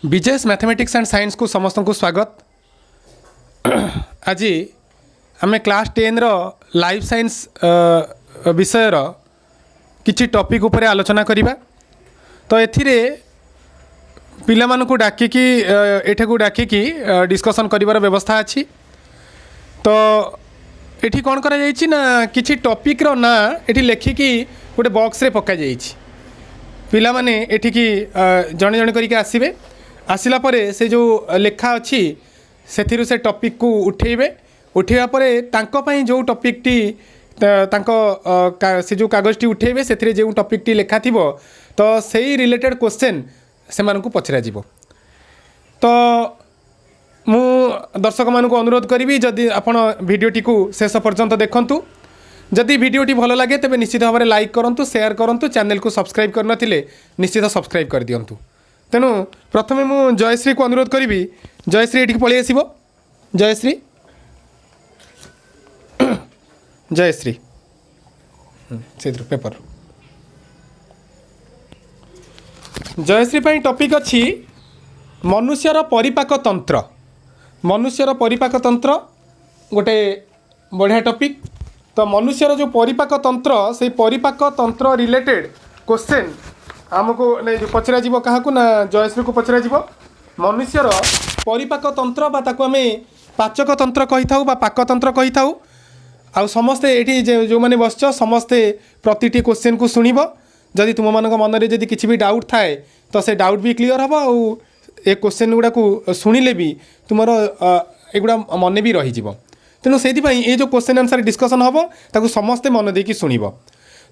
BJS mathematics and science को समस्त को स्वागत। आज आम क्लास 10 रो लाइफ साइंस विषय किछि टॉपिक उपरे आलोचना करिबा। तो एथिरे पिला मानकु डाकिकी एठेकु डाकिकी डिस्कशन करिवार व्यवस्था अछि। तो एठी कोन करा जायछि ना किछि टॉपिक रो ना एठी लेखिकी गोटे बॉक्स रे पक्का जायछि। पिला माने एठिकी जणे जणे करिके आसीबे। आसिला परे से जो लेखा अच्छी से टॉपिक को उठेबे। उठेबा परे तांको पई जो टॉपिक टी से जो कागज टी उठेबे से जो टॉपिक टी लेखा थिबो तो सही रिलेटेड क्वेश्चन से मानकु पचरा जिवो। तो मु दर्शक मानकु अनुरोध करिवि जदि आपण वीडियोटी को शेष पर्यंत देखंतु। जदि वीडियोटी भल लगे तेबे निश्चित भाव में लाइक करंतु, शेयर करंतु, चैनल को सब्सक्राइब करनथिले निश्चित सब्सक्राइब कर दियंतु। तेणु प्रथमे मु जयश्री को अनुरोध करी। जयश्री ये पलि आसब। जयश्री जयश्री से पेपर जयश्री पर टॉपिक अच्छी मनुष्यर परिपाक तंत्र। मनुष्यर परिपाक तंत्र गोटे बढ़िया टॉपिक। तो मनुष्यर जो परिपाक तंत्र से परिपाक तंत्र रिलेटेड क्वेश्चन आमको नहीं जो पचरा जीव क्या ना जयश्री को पचरा जीव। मनुष्यर परिपाक तंत्र बा ताको आमे पाचक तंत्र कही थाउ बा पाक तंत्र कही थाउ। आ समस्ते एठी जो माने बसच समस्ते प्रतिटी क्वेश्चन को सुनिबो। जदि तुम मानक मन रे जदि किछि भी डाउट थाए तो से डाउट भी क्लियर हबो। आ ए क्वेश्चन गुडा को सुनिले भी तुमरो एगुडा मन भी रही जीवो। तेणु से ये जो क्वेश्चन आंसर डिस्कसन हबो ताको समस्ते मन देकी सुनिबो।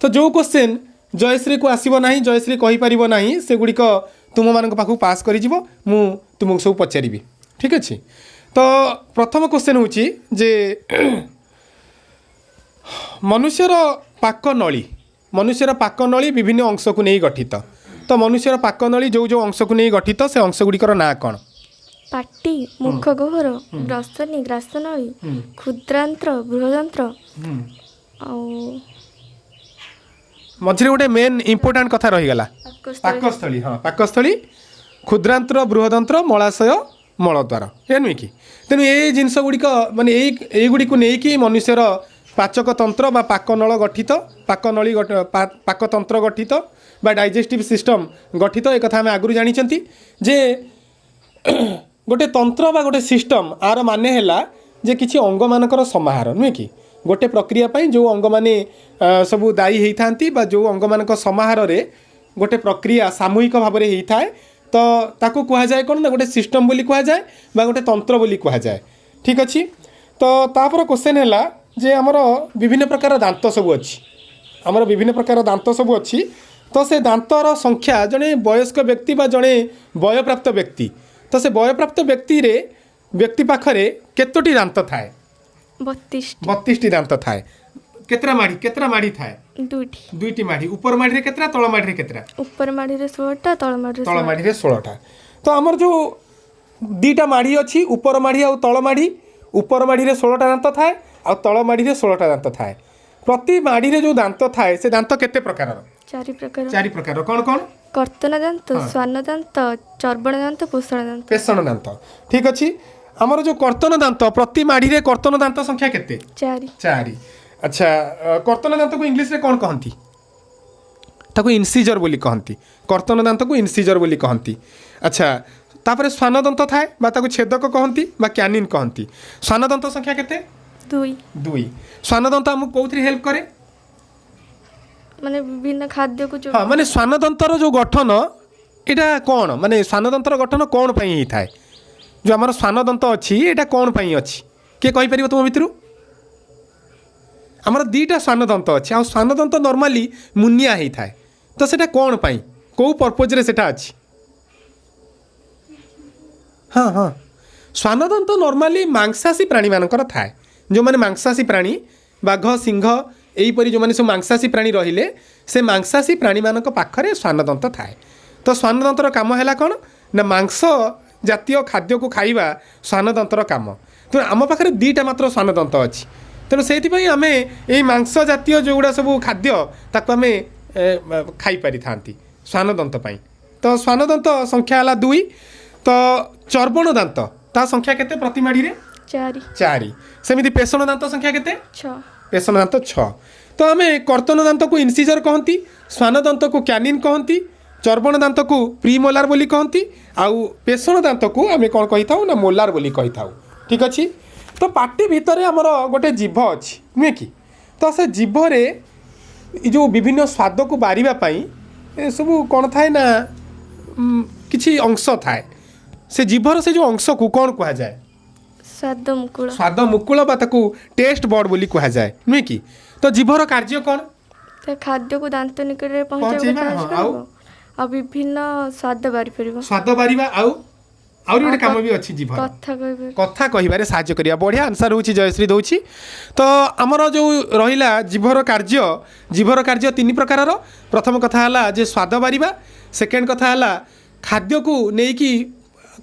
तो जो क्वेश्चन जयश्री को आसब ना जयश्री कहीपर ना से गुड़िक तुम मान पाख पास कर तुमको सब पचारि। ठीक अच्छे। तो प्रथम क्वेश्चन हूँ जे मनुष्यर पाक नली विभिन्न अंश को नहीं गठित। तो मनुष्यर पाक नली जो जो अंश को नहीं गठित से अंश गुड़िकर ना कौन? पाटी, मुख गह्वर, ग्रसनी, ग्रासनली, क्षुद्रांत्र, बृहदांत्र मझे गोटे मेन इंपोर्टाट कथा रहीगला पाकस्थली। हाँ पाकस्थली, क्षुद्रांत्र, बृहदंत्र, मलाशय, मलद्वार ये नुहे कि। तेणु ये जिनस गुड़िक माने यही गुड़ी को लेकिन मनुष्यर पाचक तंत्र बा पाकनल गठित, पाकनली पाकतंत्र गठित बा डाइजेस्टिव सिस्टम गठित। एक कथा आम आगु जानी जे गोटे तंत्र बा गोटे सिस्टम आर माने हैला जे किछि अंग मानकर समाहार नुहे कि। गोटे प्रक्रिया पाई जो अंग माने सबू दायी होता बा जो अंग मानक समाहार रे गोटे प्रक्रिया सामूहिक भाव में होता है तो ताको कहा जाए कौन ना गोटे सिस्टम बोली कहा जाए बा गोटे तंत्र बोली कहा जाए। ठीक अच्छे। तो तापर क्वेश्चन है जे आमर विभिन्न प्रकार दांत सब अच्छी। आमर विभिन्न प्रकार दांत सब अच्छी। तो से दांतर संख्या जड़े वयस्क व्यक्ति बा जड़े वयप्राप्त व्यक्ति तो से वयप्राप्त व्यक्ति पाखरे केतोटी दांत थाए? 32टी दांत थाए। केतरा माड़ी थाए? दुईटी माड़ी। ऊपर माड़ी रे केतरा, तळ माड़ी रे केतरा? ऊपर माड़ी रे 16टा, तळ माड़ी रे 16टा। तो हमर जो दीटा माड़ी अछि ऊपर माड़ी आ तळ माड़ी, ऊपर माड़ी रे 16टा दांत थाए आ तळ माड़ी रे 16टा दांत थाए। प्रति माड़ी रे जो दांत थाए से दांत केते प्रकारर? 4 प्रकार। 4 प्रकार कौन कौन? कर्तन दांत, स्वान दांत, चर्बण दांत, पेषण दांत। ठीक अच्छी। आमर जो कर्तन दांत प्रति माड़ी रे कर्तन दांत संख्या केते? 4। अच्छा कर्तन दांत को इंग्लिश रे कौन कहती? ताको इनसिजर बोली कहती। कर्तन दांत को इनसिजर बोली कहती। अच्छा तापर स्वान दांत थाए बा ताको छेदक कहती बा कैनिन कहती। स्वान दांत संख्या केते? 2। स्वान दांत हमको कोथि हेल्प करे? माने विभिन्न खाद्य को जो हां माने स्वान दांतर जो गठन एटा कौन माने स्वान दांतर गठन कौन पई ही थाए? जो आमर स्वान दंत अच्छी एटा कौन पई अच्छी किए कहि परिबो तुम भितरु? आमर 2टा स्वान दंत अच्छी आ स्वान दंत नॉर्मली मुनिया ही थाए तो सेटा कौन पई को पर्पज रे सेटा अच्छी? हाँ हाँ स्वान दंत नॉर्मली मांसाशी प्राणी मानकर थाए। जो माने मांसाशी प्राणी बाघ, सिंह एहीपरि जो माने सब मांसाशी प्राणी रहिले से मांसाशी प्राणी मानक पाखरे स्वान दंत थाए। तो स्वान दंतर काम हैला कौन ना मांस जातीय खाद्य को खाइबा स्वान दंतर काम। तो आम पाखे 2टा मात्र स्वान दंत अच्छी। तेणु से आम ये मांस जातीय जो गुड़ा सब खाद्य ताको आम खाई पारि था स्वान दंत। तो स्वान दंत संख्या है 2। तो चर्बण दांत ता संख्या केते प्रति माड़ी रे 4 4 सेमिति पेषण दांत संख्या केते 6 पेषण दांत 6 तो आम कर्तन दांत को इनसिजर कहती स्वान दांत को कैनिन कहती चर्बण दांत को प्रीमोलार बोली कहती आउ पेषण दांत को आम कौन कही था ना मोलार बोली कही था ठीक अच्छे तो पार्टी भितर आमर गोटे जीभ अच्छी नुहे कि तो से जीभरे जो विभिन्न स्वाद को बारिबा सब कौन थाए ना किसी अंश थाए से जीभर से जो अंश को कौन कह जाए स्वाद मुकुल बा ताकू टेस्ट बर्ड बोली कह जाए नुहे कि तो जीभर कार्य कौन खाद्य को दांत निकट में पहुंचाइबा आ विभिन्न स्वाद बारी परिबा स्वाद बारिबा आउरी गोटे काम भी अच्छी जीभ कथा कहिबारे साहाय्य करिया बढ़िया आंसर होची जयश्री दउची तो हमर जो रहिला जीभर कार्य 3 प्रकारर प्रथम कथा हला जे स्वाद बारिबा सेकेंड कथा हला खाद्य को नेकी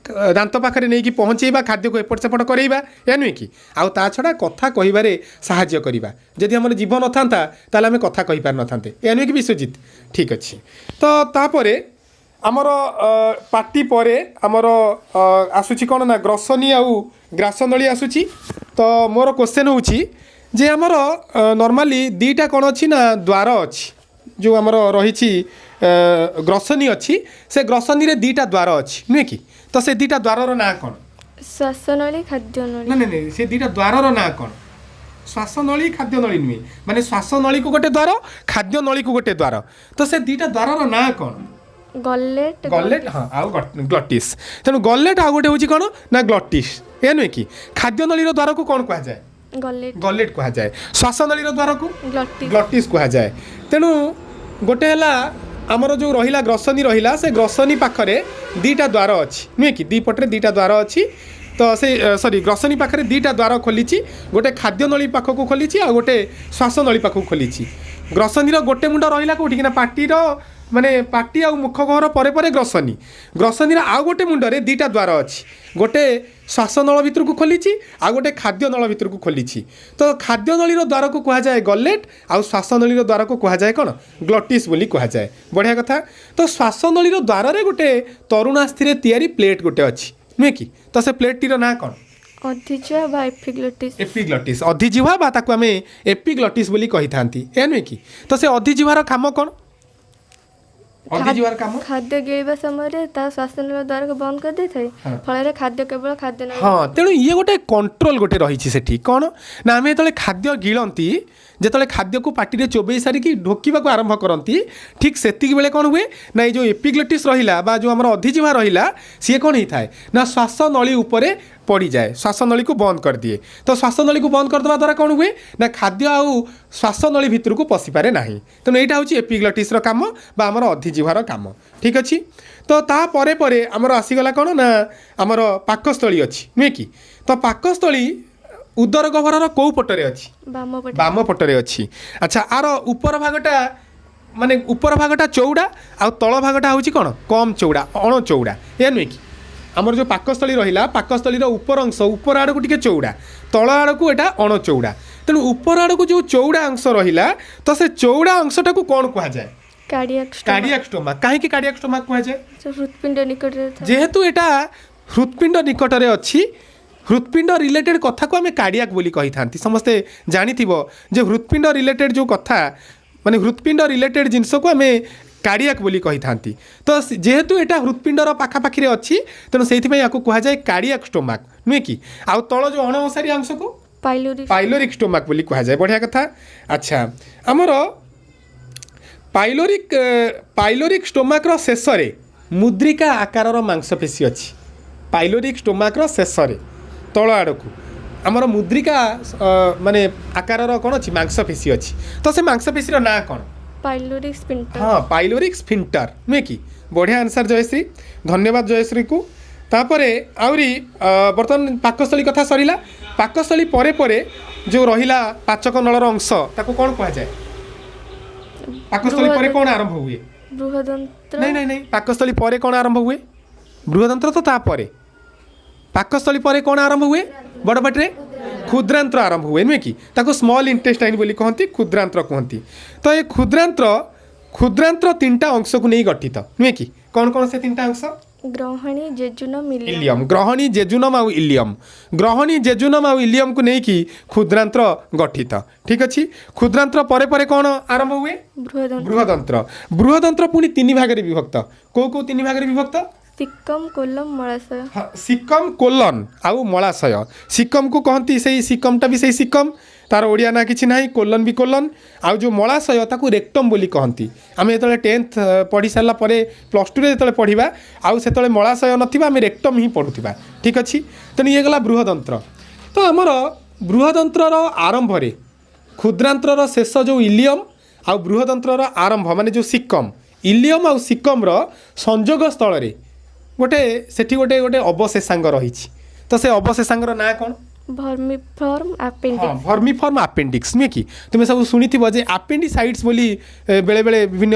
दांत पाखरे नेकी पहुँचेबा खाद्य को एपट सेपट करेबा या नुहे कि आउ ता छड़ा कथा कहिबारे साहाय्य करिबा जदि हमर जीभ न थांता ताले हम कथा कहि पार न थांते या नुहे कि विश्वजित ठीक अछि तो तापरे आमर पार्टी परे आमर आसुची कौन ना ग्रसनी आउ ग्रासनली आसुची तो मोर क्वेश्चन होची जे आमर नॉर्मली 2टा कौन अच्छी ना द्वार अच्छी जो आमर रही ग्रसनी अच्छी से ग्रसनी रे 2टा द्वार अच्छी नुहे कि तो से 2टा द्वार ना कौन श्वासनली खाद्यनली नहीं से 2टा द्वार ना कौन श्वासनली खाद्यनली नुहे माने श्वासनली को गोटे द्वार खाद्यनली को गोटे द्वार तो से 2टा द्वार ना कौन गलेट हाँ आउ ग्लटिस तेणु गलेट आउ गोटे हूँ कौन ना ग्लटिस या नुहे कि खाद्य नली द्वार को कौन कह जाए गलेट कह जाए श्वास नली द्वार को ग्लटिस कह जाए तेणु गोटे है आमर जो रहा ग्रसनी रहा से ग्रसनी पाखरे 2टा द्वार अच्छी नुहे कि 2 पटे 2टा द्वार अच्छी तो से सॉरी ग्रसनी पाखरे 2टा द्वार खोली गोटे खाद्य नली पाख को खोली आ गोटे श्वास नली पाख को खोली ग्रसनी गोटे मुंड रहा कौटी ना पार्टी माने पार्टी आ मुख गहर परे परे ग्रसनी आउ गोटे मुंडरे 2टा द्वार अच्छी गोटे श्वास नल भितर को खोली आ गोटे खाद्य नल भितर को खोली तो खाद्य नली द्वार को कह जाए गलेट आउ श्वास नली द्वार को कह जाए कौन ग्लटिस बोली कह जाए बढ़िया कथा तो श्वास नली द्वार रे गोटे तरुणास्थि तैयारी प्लेट गोटे अच्छी नुहे कि तो से प्लेट टीर ना कौन एपिग्लटिस अधिजिह्वा बा ताकू आमे एपिग्लटिस बोली कही थांती ए नुहे कि तो से अधिजिह्वार काम कौन खाद्य गिळिबा समय श्वासनली द्वार को बंद कर दे थाए फल खाद्य केवल खाद्य हाँ तेणु ये गोटे कंट्रोल गोटे रही सेठी कौन ना आम जो खाद्य गिळंती जिते खाद्य को पार्टी चोबई सारिकी ढोकिबा को आरंभ करती ठीक सेतिक बेले कौन हुए ना ये जो एपिग्लटिस रहिला बा जो आमर अधिजिह्वा रहिला सी कौन होता है ना श्वास नली उपरे पड़ी जाए श्वास नली को बंद कर दिए तो श्वास नली को बंद करदेवा द्वारा कौन हुए ना खाद्य आउ श्वास नली भितर को पशि पारे ना तेणु यहाँ हूँ एपिग्लटिस काम बा आमर अधिजिह्वार काम ठीक अच्छे तो ता परे परे आमर आसीगला कौन ना आमर पाकस्थली अच्छी नुहे कि तो पाकस्थली उदर गह्वर कौ पटरे अच्छी बाम पटरे अच्छी अच्छा आर उपर भागटा माने उपर भागटा चौड़ा आ तल भागटा हूँ कौन कम चौड़ा अण चौड़ा या नुहे कि आमर जो पाकस्थली रहा पाकस्थली उपर अंश उपर आड़ को टी चौड़ा तल आड़ को यहाँ अण चौड़ा तेणु उपर आड़ को जो चौड़ा अंश रहा तो से चौड़ा अंशटा को कौन कह जाए कार्डियाक स्टोमाक कहीं कार्डियाक स्टोमाक कह जाए हृत्पिंड निकट जेहेतु यहाँ हृत्पिंड निकट में अच्छी हृत्पिंड रिलेटेड कथा को आम कार्डियाक बोली कही था समस्ते जानी जे हृत्पिंड रिलेटेड जो कथा माने हृत्पिंड रिलेटेड जिनस को आम कार्डियाक बोली कही था तो जेहेतु यहाँ हृत्पिंडर पाखापाखि अच्छी तेणु से कह जाए कार्डियाक स्टोमाक नुहे कि आउ तल जो अणओसारी अंश को पाइलोरिक स्टोमाक बोली कह जाए बढ़िया कथा अच्छा आमर पाइलोरिक स्टोमाक शेष मुद्रिका आकार मांसपेशी अच्छी पाइलोरिक स्टोमाक शेष तल आड़ को आमर मुद्रिका माने आकार कौन अच्छी मांसपेशी अच्छी तो से मांसपेशी ना कौन पाइलोरिक स्फिंक्टर हाँ पाइलोरिक स्फिंक्टर नुहे कि बढ़िया आंसर जयश्री धन्यवाद जयश्री को तापरे आउरी बर्तमान पाकस्थली कथा सरिला पाकस्थली परे परे जो रहिला पाचक नलर अंश ताको कौन कह जाए पाकस्थली परे कौन आरंभ हुए बृहदंत्र नहीं पाकस्थली परे कौन आरंभ हुए बृहदंत्र तो तापरे पाकस्थली परे कौन आरंभ हुए बड़ पेटे क्षुद्रांत्र आरंभ हुए नुहे कि ताको स्मॉल इंटेस्टाइन बोली कहती क्षुद्रांत्र कहती तो ये क्षुद्रांत्र 3टा अंश को नहीं गठित नुहे कि कौन कौन से 3टा अंश ଗ୍ରହଣୀ ଜେଜୁନମ ଇଲିୟମ ଇଲିୟମ ଗ୍ରହଣୀ ଜେଜୁନମ ଆଉ ଇଲିୟମ ଗ୍ରହଣୀ ଜେଜୁନମ ଆଉ ଇଲିୟମକୁ ନେଇକି କ୍ଷୁଦ୍ରାନ୍ତ୍ର ଗଠିତ ଠିକ ଅଛି କ୍ଷୁଦ୍ରାନ୍ତ୍ର ପରେ ପରେ କ'ଣ ଆରମ୍ଭ ହୁଏ ବୃହଦନ୍ତ୍ର ବୃହଦନ୍ତ୍ର ପୁଣି 3 ଭାଗରେ ବିଭକ୍ତ କୋଉ କୋଉ 3 ଭାଗରେ ବିଭକ୍ତ ସିକମ କୋଲମ ମଳାଶୟ ସିକମ କୋଲନ ଆଉ ମଳାଶୟ ସିକମକୁ କହନ୍ତି ସେଇ ସିକମଟା ବି ସେଇ ସିକମ ତାର ଓଡ଼ିଆ ନା କିଛି ନାହିଁ କୋଲନ ବି କୋଲନ ଆଉ ଯେଉଁ ମଳାଶୟ ତାକୁ ରେକ୍ଟମ୍ ବୋଲି କହନ୍ତି ଆମେ ଯେତେବେଳେ 10th ପଢ଼ି ସାରିଲା ପରେ +2ରେ ଯେତେବେଳେ ପଢ଼ିବା ଆଉ ସେତେବେଳେ ମଳାଶୟ ନଥିବା ଆମେ ରେକ୍ଟମ୍ ହିଁ ପଢ଼ୁଥିବା ଠିକ୍ ଅଛି ତେଣୁ ଇଏ ଗଲା ବୃହଦନ୍ତ୍ର ତ ଆମର ବୃହଦନ୍ତ୍ରର ଆରମ୍ଭରେ କ୍ଷୁଦ୍ରାନ୍ତ୍ରର ଶେଷ ଯେଉଁ ଇଲିୟମ ଆଉ ବୃହଦନ୍ତ୍ରର ଆରମ୍ଭ ମାନେ ଯେଉଁ ସିକମ ଇଲିୟମ ଆଉ ସିକମର ସଂଯୋଗ ସ୍ଥଳରେ ସେଠି ଗୋଟେ ଅବଶେଷାଙ୍ଗ ରହିଛି ତ ସେ ଅବଶେଷାଙ୍ଗର ନାଁ କ'ଣ ଭର୍ମିଫର୍ମ ଆପେଣ୍ଡିକ୍ସ ନୁହେଁ କି ତୁମେ ସବୁ ଶୁଣିଥିବ ଯେ ଆପେଣ୍ଡିସାଇଟ୍ସ ବୋଲି ବେଳେବେଳେ ବିଭିନ୍ନ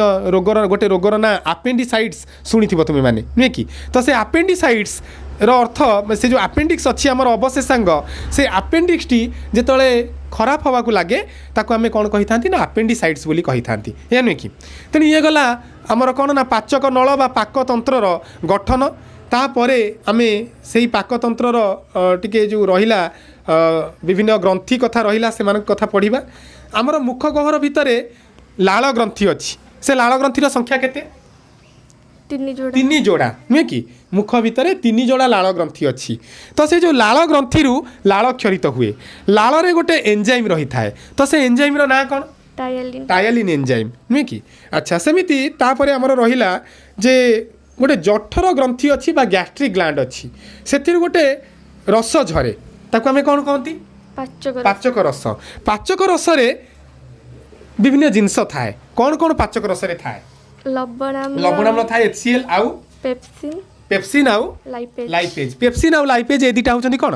ଗୋଟେ ରୋଗର ନାଁ ଆପେଣ୍ଡିସାଇଟ୍ସ ଶୁଣିଥିବ ତୁମେମାନେ ନୁହେଁ କି ତ ସେ ଆପେଣ୍ଡିସାଇଟ୍ସର ଅର୍ଥ ସେ ଯେଉଁ ଆପେଣ୍ଡିକ୍ସ ଅଛି ଆମର ଅବଶେଷାଙ୍ଗ ସେ ଆପେଣ୍ଡିକ୍ସଟି ଯେତେବେଳେ ଖରାପ ହେବାକୁ ଲାଗେ ତାକୁ ଆମେ କ'ଣ କହିଥାନ୍ତି ନା ଆପେଣ୍ଡିସାଇଟ୍ସ ବୋଲି କହିଥାନ୍ତି ଏହା ନୁହେଁ କି ତେଣୁ ଇଏ ଗଲା ଆମର କ'ଣ ନା ପାଚକ ନଳ ବା ପାକତନ୍ତ୍ରର ଗଠନ ତାପରେ ଆମେ ସେଇ ପାକତନ୍ତ୍ରର ଟିକେ ଯେଉଁ ରହିଲା ବିଭିନ୍ନ ଗ୍ରନ୍ଥି କଥା ରହିଲା ସେମାନଙ୍କ କଥା ପଢ଼ିବା ଆମର ମୁଖ ଗହ୍ୱର ଭିତରେ ଲାଳ ଗ୍ରନ୍ଥି ଅଛି ସେ ଲାଳ ଗ୍ରନ୍ଥିର ସଂଖ୍ୟା କେତେ 3 ଯୋଡ଼ା ନୁହେଁ କି ମୁଖ ଭିତରେ 3 ଯୋଡ଼ା ଲାଳ ଗ୍ରନ୍ଥି ଅଛି ତ ସେ ଯେଉଁ ଲାଳ ଗ୍ରନ୍ଥିରୁ ଲାଳ କ୍ଷରିତ ହୁଏ ଲାଳରେ ଗୋଟେ ଏନଜାଇମ୍ ରହିଥାଏ ତ ସେ ଏନଜାଇମ୍ର ନାଁ କ'ଣ ଟାୟାଲିନ୍ ଏନଜାଇମ୍ ନୁହେଁ କି ଆଚ୍ଛା ସେମିତି ତାପରେ ଆମର ରହିଲା ଯେ ଗୋଟେ ଜଠର ଗ୍ରନ୍ଥି ଅଛି ବା ଗ୍ୟାଷ୍ଟ୍ରିକ୍ ଗ୍ଲାଣ୍ଡ ଅଛି ସେଥିରୁ ଗୋଟେ ରସ ଝରେ ତାକୁ ଆମେ କ'ଣ କହନ୍ତି ପାଚକ ରସରେ ବିଭିନ୍ନ ଜିନିଷ ଥାଏ କ'ଣ କ'ଣ ପାଚକ ରସରେ ଥାଏ ଲବଣାମ୍ଳ ଥାଏ HCl ଆଉ ପେପ୍ସିନ୍ ଆଉ ଲାଇପେଜ୍ ପେପ୍ସିନ୍ ଆଉ ଲାଇପେଜ୍ ଏ ଦୁଇଟା ହେଉଛନ୍ତି କ'ଣ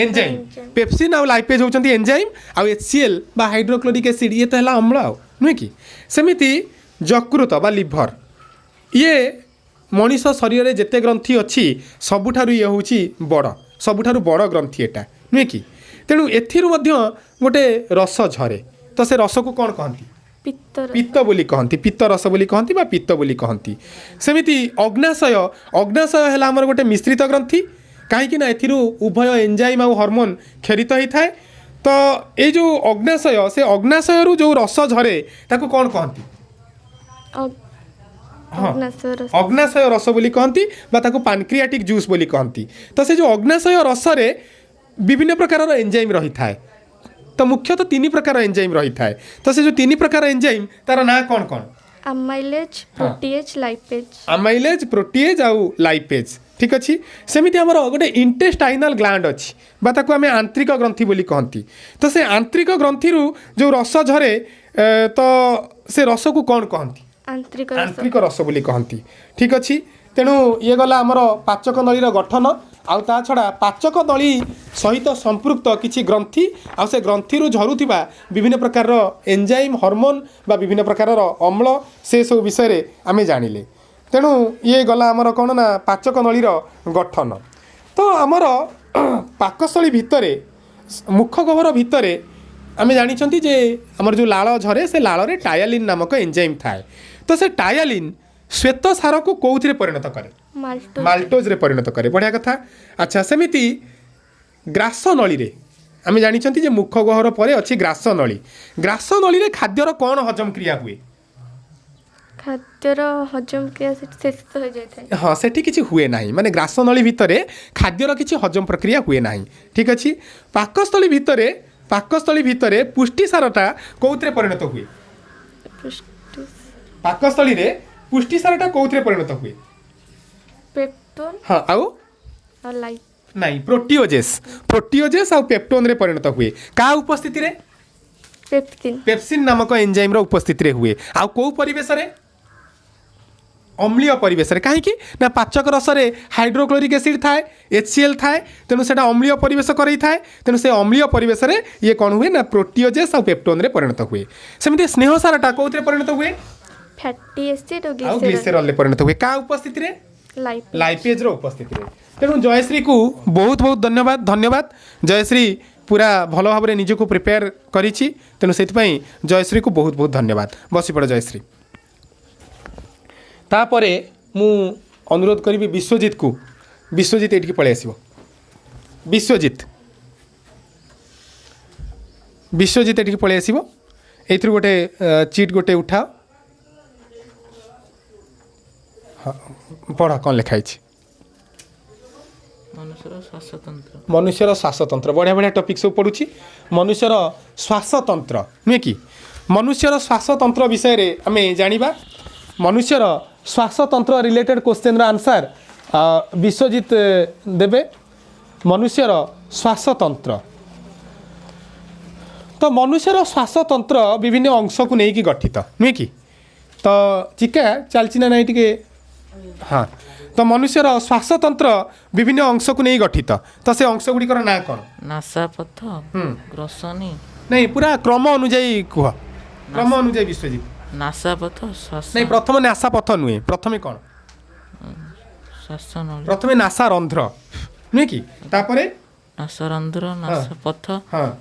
ଏନଜାଇମ୍ ପେପ୍ସିନ୍ ଆଉ ଲାଇପେଜ୍ ହେଉଛନ୍ତି ଏନଜାଇମ୍ ଆଉ HCl ବା ହାଇଡ୍ରୋକ୍ଲୋରିକ୍ ଏସିଡ୍ ଇଏ ତ ହେଲା ଅମ୍ଳ ଆଉ ନୁହେଁ କି ସେମିତି ଯକୃତ ବା ଲିଭର ଇଏ ମଣିଷ ଶରୀରରେ ଯେତେ ଗ୍ରନ୍ଥି ଅଛି ସବୁଠାରୁ ଇଏ ହେଉଛି ସବୁଠାରୁ ବଡ଼ ଗ୍ରନ୍ଥି ଏଟା ନୁହେଁ କି ତେଣୁ ଏଥିରୁ ମଧ୍ୟ ଗୋଟେ ରସ ଝରେ ତ ସେ ରସକୁ କ'ଣ କହନ୍ତି ପିତ୍ତ ବୋଲି କହନ୍ତି ପିତ୍ତ ରସ ବୋଲି କହନ୍ତି ବା ପିତ୍ତ ବୋଲି କହନ୍ତି ସେମିତି ଅଗ୍ନାଶୟ ହେଲା ଆମର ଗୋଟେ ମିଶ୍ରିତ ଗ୍ରନ୍ଥି କାହିଁକି ନା ଏଥିରୁ ଉଭୟ ଏନଜାଇମ୍ ଆଉ ହର୍ମୋନ୍ କ୍ଷରିତ ହେଇଥାଏ ତ ଏଇ ଯେଉଁ ଅଗ୍ନାଶୟ ସେ ଅଗ୍ନାଶୟରୁ ଯେଉଁ ରସ ଝରେ ତାକୁ କ'ଣ କହନ୍ତି ଅଗ୍ନାଶୟ ରସ ବୋଲି କହନ୍ତି ବା ତାକୁ ପାନକ୍ରିଆଟିକ୍ ଜୁସ୍ ବୋଲି କହନ୍ତି ତ ସେ ଯେଉଁ ଅଗ୍ନାଶୟ ରସରେ ବିଭିନ୍ନ ପ୍ରକାରର ଏନଜାଇମ୍ ରହିଥାଏ ତ ମୁଖ୍ୟତଃ 3 ପ୍ରକାର ଏନଜାଇମ୍ ରହିଥାଏ ତ ସେ ଯେଉଁ 3 ପ୍ରକାର ଏନଜାଇମ୍ ତାର ନାଁ କ'ଣ ଆମାଇଲେଜ୍ ପ୍ରୋଟିଏଜ୍ ଆଉ ଲାଇପେଜ୍ ଠିକ୍ ଅଛି ସେମିତି ଆମର ଗୋଟେ ଇଣ୍ଟେଷ୍ଟାଇନାଲ ଗ୍ଲାଣ୍ଡ ଅଛି ବା ତାକୁ ଆମେ ଆନ୍ତ୍ରିକ ଗ୍ରନ୍ଥି ବୋଲି କହନ୍ତି ତ ସେ ଆନ୍ତ୍ରିକ ଗ୍ରନ୍ଥିରୁ ଯେଉଁ ରସ ଝରେ ତ ସେ ରସକୁ କ'ଣ କହନ୍ତି ଆନ୍ତ୍ରିକ ରସ ବୋଲି କହନ୍ତି ଠିକ୍ ଅଛି ତେଣୁ ଇଏ ଗଲା ଆମର ପାଚକ ନଳୀର ଗଠନ ଆଉ ତା ଛଡ଼ା ପାଚକ ନଳୀ ସହିତ ସମ୍ପୃକ୍ତ କିଛି ଗ୍ରନ୍ଥି ଆଉ ସେ ଗ୍ରନ୍ଥିରୁ ଝରୁଥିବା ବିଭିନ୍ନ ପ୍ରକାରର ଏନଜାଇମ୍ ହର୍ମୋନ୍ ବା ବିଭିନ୍ନ ପ୍ରକାରର ଅମ୍ଳ ସେସବୁ ବିଷୟରେ ଆମେ ଜାଣିଲେ ତେଣୁ ଇଏ ଗଲା ଆମର କ'ଣ ନା ପାଚକ ନଳୀର ଗଠନ ତ ଆମର ପାକସ୍ଥଳୀ ଭିତରେ ମୁଖ ଗହ୍ୱର ଭିତରେ ଆମେ ଜାଣିଛନ୍ତି ଯେ ଆମର ଯେଉଁ ଲାଳ ଝରେ ସେ ଲାଳରେ ଟାୟାଲିନ୍ ନାମକ ଏନଜାଇମ୍ ଥାଏ ତ ସେ ଟାୟାଲିନ୍ ଶ୍ଵେତ ସାରକୁ କେଉଁଥିରେ ପରିଣତ କରେ ମାଲ୍ଟୋଜ୍ରେ ପରିଣତ କରେ ବଢ଼ିଆ କଥା ଆଚ୍ଛା ସେମିତି ଗ୍ରାସ ନଳୀରେ ଆମେ ଜାଣିଛନ୍ତି ଯେ ମୁଖ ଗହ୍ୱର ପରେ ଅଛି ଗ୍ରାସ ନଳୀରେ ଖାଦ୍ୟର କ'ଣ ହଜମ କ୍ରିୟା ହୁଏ ହଁ ସେଠି କିଛି ହୁଏ ନାହିଁ ମାନେ ଗ୍ରାସ ନଳୀ ଭିତରେ ଖାଦ୍ୟର କିଛି ହଜମ ପ୍ରକ୍ରିୟା ହୁଏ ନାହିଁ ଠିକ୍ ଅଛି ପାକସ୍ଥଳୀ ଭିତରେ ପୁଷ୍ଟିସାରଟା କେଉଁଥିରେ ପରିଣତ ହୁଏ ପାକସ୍ଥଳୀରେ ପୁଷ୍ଟିସାରଟା କେଉଁଥିରେ ପରିଣତ ହୁଏ ହଁ ଆଉ ନାଇଁ ପ୍ରୋଟିଓଜେସ୍ ଆଉ ପେପ୍ଟୋନରେ ପରିଣତ ହୁଏ କାହା ଉପସ୍ଥିତିରେ ପେପ୍ସିନ୍ ନାମକ ଏନଜାଇମ୍ର ଉପସ୍ଥିତିରେ ହୁଏ ଆଉ କେଉଁ ପରିବେଶରେ ଅମ୍ଳୀୟ ପରିବେଶରେ କାହିଁକି ନା ପାଚକ ରସରେ ହାଇଡ୍ରୋକ୍ଲୋରିକ୍ ଏସିଡ୍ ଥାଏ HCl ଥାଏ ତେଣୁ ସେଇଟା ଅମ୍ଳୀୟ ପରିବେଶ କରାଇଥାଏ ତେଣୁ ସେ ଅମ୍ଳୀୟ ପରିବେଶରେ ଇଏ କ'ଣ ହୁଏ ନା ପ୍ରୋଟିଓଜେସ୍ ଆଉ ପେପ୍ଟୋନରେ ପରିଣତ ହୁଏ ସେମିତି ସ୍ନେହସାରଟା କେଉଁଥିରେ ପରିଣତ ହୁଏ ଫ୍ୟାଟି ଏସିଡ୍ ଆଉ ଗ୍ଲିସେରଲ୍ରେ ପରିଣତ ହୁଏ କାହା ଉପସ୍ଥିତିରେ ଲାଇପେଜ୍ର ଉପସ୍ଥିତିରେ ତେଣୁ ଜୟଶ୍ରୀକୁ ବହୁତ ଧନ୍ୟବାଦ ଜୟଶ୍ରୀ ପୁରା ଭଲ ଭାବରେ ନିଜକୁ ପ୍ରିପେୟାର କରିଛି ତେଣୁ ସେଥିପାଇଁ ଜୟଶ୍ରୀକୁ ବହୁତ ଧନ୍ୟବାଦ ବସିପଡ଼ ଜୟଶ୍ରୀ ତାପରେ ମୁଁ ଅନୁରୋଧ କରିବି ବିଶ୍ୱଜିତକୁ। ବିଶ୍ୱଜିତ ଏଠିକି ପଳେଇ ଆସିବ। ବିଶ୍ୱଜିତ ବିଶ୍ୱଜିତ ଏଠିକି ପଳେଇ ଆସିବ। ଏଇଥିରୁ ଗୋଟେ ଚିଟ୍ ଗୋଟେ ଉଠାଅ। ହଁ ପଢ଼ କ'ଣ ଲେଖା ହେଇଛି। ମନୁଷ୍ୟର ଶ୍ୱାସତନ୍ତ୍ର। ବଢ଼ିଆ ବଢ଼ିଆ ଟପିକ୍ ସବୁ ପଡ଼ୁଛି। ମନୁଷ୍ୟର ଶ୍ୱାସତନ୍ତ୍ର ନୁହେଁ କି? ମନୁଷ୍ୟର ଶ୍ୱାସତନ୍ତ୍ର ବିଷୟରେ ଆମେ ଜାଣିବା। ମନୁଷ୍ୟର ଶ୍ୱାସତନ୍ତ୍ର ରିଲେଟେଡ୍ କ୍ୱେଶ୍ଚନ୍ର ଆନ୍ସାର ବିଶ୍ୱଜିତ ଦେବେ। ମନୁଷ୍ୟର ଶ୍ୱାସତନ୍ତ୍ର। ତ ମନୁଷ୍ୟର ଶ୍ୱାସତନ୍ତ୍ର ବିଭିନ୍ନ ଅଂଶକୁ ନେଇକି ଗଠିତ ନୁହେଁ କି? ତ ଚିକା ଚାଲିଛି ନା ନାଇଁ ଟିକେ? ହଁ। ତ ମନୁଷ୍ୟର ଶ୍ୱାସତନ୍ତ୍ର ବିଭିନ୍ନ ଅଂଶକୁ ନେଇ ଗଠିତ। ତ ସେ ଅଂଶ ଗୁଡ଼ିକର ନାଁ କ'ଣ? ନାସାପଥ, ଗ୍ରସନୀ। ନାଇଁ ପୁରା କ୍ରମ ଅନୁଯାୟୀ କୁହ। କ୍ରମ ଅନୁଯାୟୀ ବିଶ୍ୱଜିତ। ନାସାପଥ, ନାଇଁ ପ୍ରଥମେ ନାସାପଥ ନୁହେଁ। ପ୍ରଥମେ କ'ଣ? ଶ୍ୱାସନଳୀ। ପ୍ରଥମେ ନାସା ରନ୍ଧ୍ର ନୁହେଁ କି? ତାପରେ ନାସାରନ୍ଧ୍ର, ନାସାପଥ,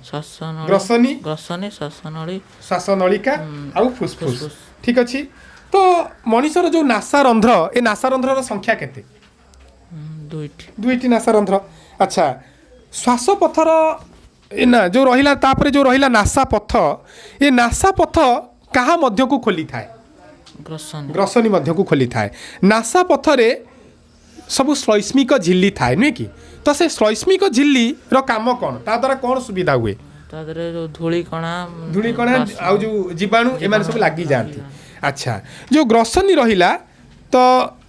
ଶ୍ୱାସନଳୀ, ଗ୍ରସନୀ, ଗ୍ରସନୀ, ଶ୍ୱାସନଳୀ, ଶ୍ୱାସନଳିକା ଆଉ ଫୁସଫୁସ୍। ଠିକ୍ ଅଛି। ତ ମଣିଷର ଯେଉଁ ନାସାରନ୍ଧ୍ର, ଏ ନାସାରନ୍ଧ୍ରର ସଂଖ୍ୟା କେତେ? ଦୁଇଟି ନାସାରନ୍ଧ୍ର। ଆଚ୍ଛା, ଶ୍ୱାସପଥର ନା ଯେଉଁ ରହିଲା, ତାପରେ ଯେଉଁ ରହିଲା ନାସାପଥ, ଏ ନାସାପଥ କାହା ମଧ୍ୟକୁ ଖୋଲିଥାଏ? ଗ୍ରସନୀ ମଧ୍ୟକୁ ଖୋଲିଥାଏ। ନାସାପଥରେ ସବୁ ଶ୍ଳୈଷ୍ମିକ ଝିଲ୍ଲି ଥାଏ ନୁହେଁ କି? ତ ସେ ଶ୍ଳୈଷ୍ମିକ ଝିଲ୍ଲିର କାମ କ'ଣ? ତା ଦ୍ୱାରା କ'ଣ ସୁବିଧା ହୁଏ? ତା ଦେହରେ ଯେଉଁ ଧୂଳିକଣା ଆଉ ଯେଉଁ ଜୀବାଣୁ ଏମାନେ ସବୁ ଲାଗିଯାଆନ୍ତି। ଆଚ୍ଛା, ଯେଉଁ ଗ୍ରସନୀ ରହିଲା, ତ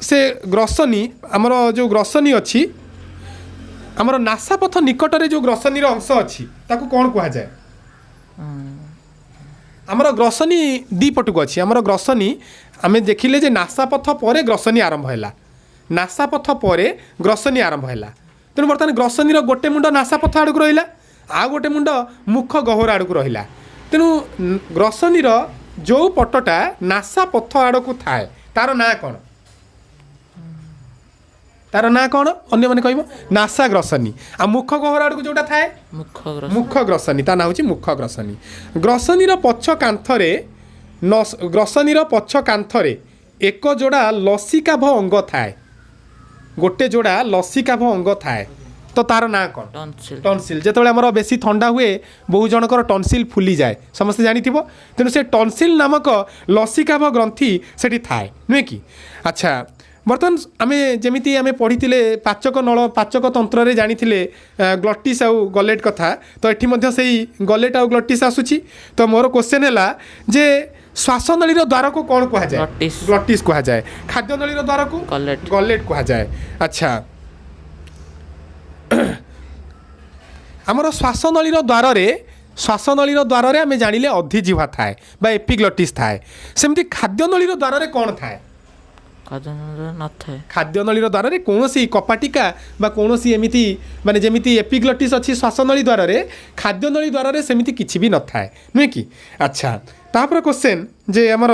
ସେ ଗ୍ରସନୀ, ଆମର ଯେଉଁ ଗ୍ରସନୀ ଅଛି, ଆମର ନାସାପଥ ନିକଟରେ ଯେଉଁ ଗ୍ରସନୀର ଅଂଶ ଅଛି ତାକୁ କ'ଣ କୁହାଯାଏ? ଆମର ଗ୍ରସନୀ ଦୁଇ ପଟକୁ ଅଛି। ଆମର ଗ୍ରସନୀ ଆମେ ଦେଖିଲେ ଯେ ନାସାପଥ ପରେ ଗ୍ରସନୀ ଆରମ୍ଭ ହେଲା। ନାସାପଥ ପରେ ଗ୍ରସନୀ ଆରମ୍ଭ ହେଲା। ତେଣୁ ବର୍ତ୍ତମାନ ଗ୍ରସନୀର ଗୋଟେ ମୁଣ୍ଡ ନାସାପଥ ଆଡ଼କୁ ରହିଲା, ଆଉ ଗୋଟେ ମୁଣ୍ଡ ମୁଖ ଗହ୍ୱର ଆଡ଼କୁ ରହିଲା। ତେଣୁ ଗ୍ରସନୀର ଯେଉଁ ପଟଟା ନାସାପଥ ଆଡ଼କୁ ଥାଏ ତାର ନାଁ କ'ଣ? ତାର ନାଁ କ'ଣ? ଅନ୍ୟମାନେ କହିବ। ନାସା ଗ୍ରସନୀ। ଆଉ ମୁଖ ଗହ୍ୱର ଆଡ଼କୁ ଯେଉଁଟା ଥାଏ ମୁଖ ଗ୍ରସନୀ। ତା ନାଁ ହେଉଛି ମୁଖ ଗ୍ରସନୀ। ଗ୍ରସନୀର ପଛ କାନ୍ଥରେ ଏକ ଯୋଡ଼ା ଲସିକାଭ ଅଙ୍ଗ ଥାଏ। ଗୋଟେ ଯୋଡ଼ା ଲସିକାଭ ଅଙ୍ଗ ଥାଏ। ତ ତାର ନାଁ କ'ଣ? ଟନସିଲ୍। ଯେତେବେଳେ ଆମର ବେଶୀ ଥଣ୍ଡା ହୁଏ, ବହୁ ଜଣଙ୍କର ଟନସିଲ୍ ଫୁଲିଯାଏ, ସମସ୍ତେ ଜାଣିଥିବ। ତେଣୁ ସେ ଟନସିଲ୍ ନାମକ ଲସିକାଭ ଗ୍ରନ୍ଥି ସେଠି ଥାଏ ନୁହେଁ କି? ଆଚ୍ଛା, ବର୍ତ୍ତମାନ ଆମେ ଯେମିତି ଆମେ ପଢ଼ିଥିଲେ ପାଚକ ତନ୍ତ୍ରରେ ଜାଣିଥିଲେ ଗ୍ଲଟିସ୍ ଆଉ ଗଲେଟ୍ କଥା। ତ ଏଠି ମଧ୍ୟ ସେଇ ଗଲେଟ୍ ଆଉ ଗ୍ଲଟିସ୍ ଆସୁଛି। ତ ମୋର କ୍ୱେଶ୍ଚନ୍ ହେଲା ଯେ ଶ୍ୱାସନଳୀର ଦ୍ୱାରକୁ କ'ଣ କୁହାଯାଏ? ଗ୍ଲଟିସ୍ କୁହାଯାଏ। ଖାଦ୍ୟନଳୀର ଦ୍ୱାରକୁ ଗଲେଟ୍ କୁହାଯାଏ। ଆଚ୍ଛା, ଆମର ଶ୍ୱାସନଳୀର ଦ୍ୱାରରେ ଆମେ ଜାଣିଲେ ଅଧିଜିହ୍ୱା ଥାଏ ବା ଏପିଗ୍ଲଟିସ୍ ଥାଏ। ସେମିତି ଖାଦ୍ୟନଳୀର ଦ୍ୱାରରେ କ'ଣ ଥାଏ? ଖାଦ୍ୟନଳୀର ଦ୍ୱାରରେ କୌଣସି କପାଟିକା ବା କୌଣସି ଏମିତି ମାନେ ଯେମିତି ଏପିଗ୍ଲଟିସ୍ ଅଛି ଶ୍ୱାସନଳୀ ଦ୍ୱାରରେ, ଖାଦ୍ୟନଳୀ ଦ୍ୱାରରେ ସେମିତି କିଛି ବି ନଥାଏ ନୁହେଁ କି? ଆଚ୍ଛା, ତାପରେ କ୍ୱେଶ୍ଚନ୍ ଯେ ଆମର